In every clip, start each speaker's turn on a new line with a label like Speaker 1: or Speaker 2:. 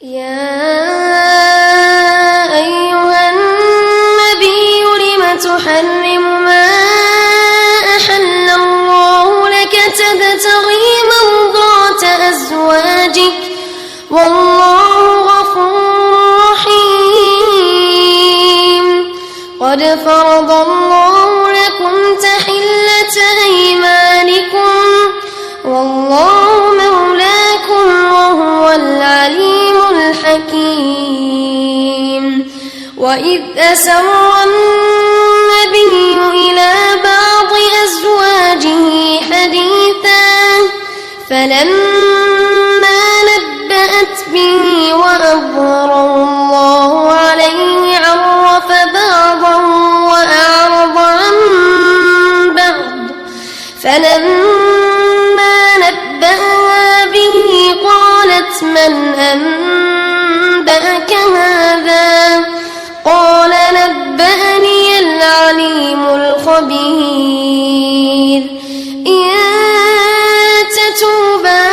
Speaker 1: يا أيها النبي لم تحرم ما أحل الله لك تبتغي مرضات أزواجك والله غفور رحيم قد فرض الله لكم تحلة أيمانكم والله مولاكم وهو العليم الحكيم وإذ أسر النبي إلى بعض أزواجه حديثا فلما نبأت به وأظهره الله عليه عرف بعضا وأعرض عن بعض فلما نبأها به قالت من أنبأك هذا قال نبأني العليم الخبير إن تتوبا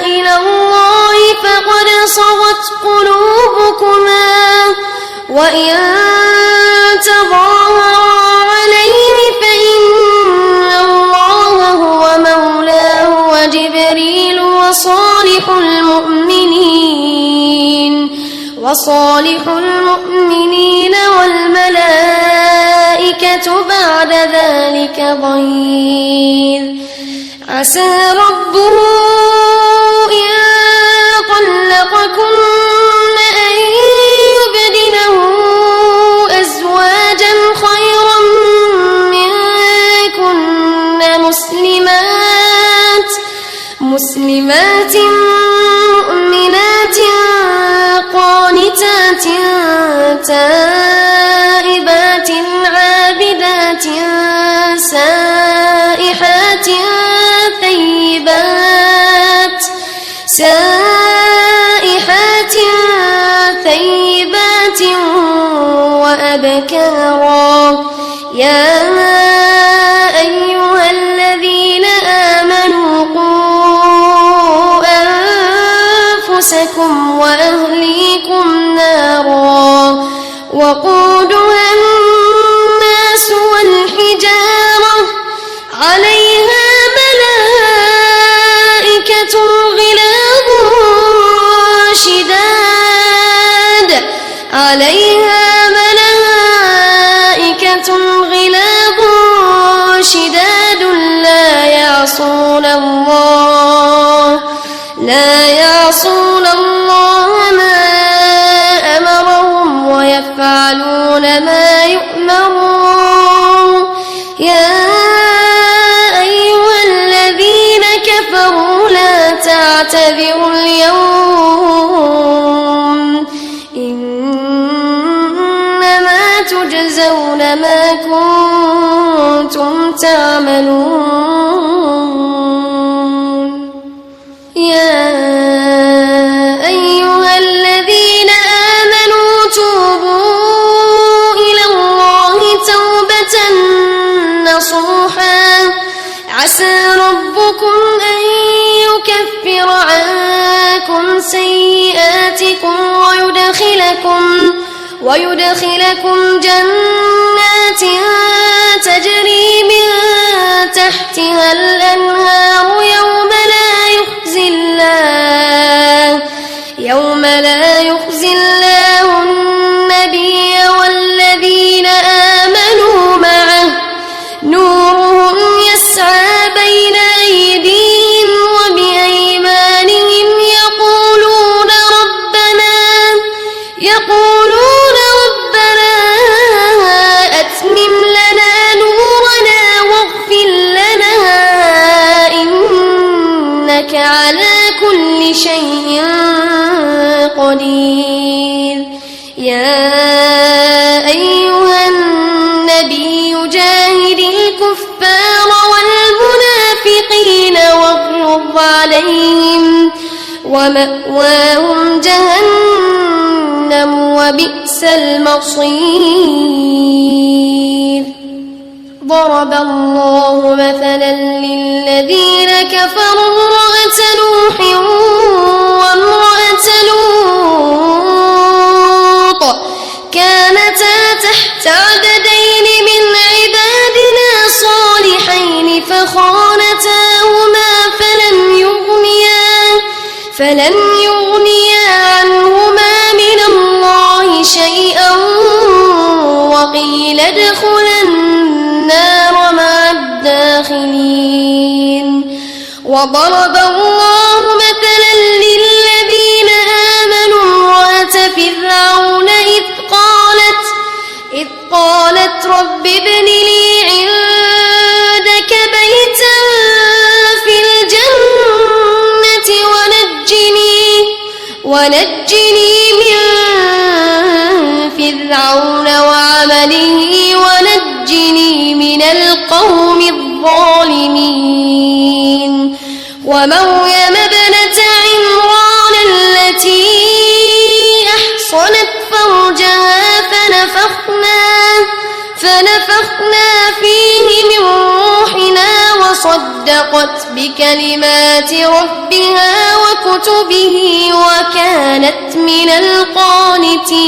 Speaker 1: إلى الله فقد صغت قلوبكما وإن تظاهرا عليه فإن الله هو مولاه وجبريل وصالح المؤمنين والملائكة بعد ذلك ظهير عسى ربه إن طلقكن أن يبدله أزواجا خيرا منكن مسلمات مؤمنات قانتات تائبات عابدات سائحات ثيبات وأبكارا يا أيها الذين آمنوا قوا أنفسكم وأهليكم نارا وقودها الناس والحجارة عليها ملائكة غلاظ شداد لا يعصون الله ما أمرهم ويفعلون ما يؤمرون يا أيها الذين كفروا لا تعتذروا اليوم إنما تجزون ما كنتم تعملون يا أيها الذين آمنوا توبوا إلى الله توبة نصوحا عسى ربكم أن يكفر عنكم سيئاتكم ويدخلكم جنات تجري من تحتها الأنهار يوم لا يخزي الله النبي والذين آمنوا معه نورهم يسعى بين أيديهم وبأيمانهم يقولون ربنا أتمم لنا نورنا واغفر لنا إنك على كل شيء قدير يا أيها النبي جاهد الكفار والمنافقين واغلظ عليهم ومأواهم جهنم وبئس المصير ضرب الله مثلا للذين كفروا امرأة نوح وامرأة وامرأة لوط كانتا تحت عبدين من عبادنا صالحين فخانتاهما فلم يغنيا عنهما من الله شيئا وقيل ادخلا النار مع الداخلين. وضرب الله مثلا للذين آمنوا امرأة فرعون إذ قالت رب ابن لي عندك بيتا في الجنة ونجني من فرعون وعمله ونجني من القوم الظالمين. ومريم ابنة عمران التي أحصنت فرجها فنفخنا فيه من روحنا وصدقت بكلمات ربها وكتبه وكانت من القانتين.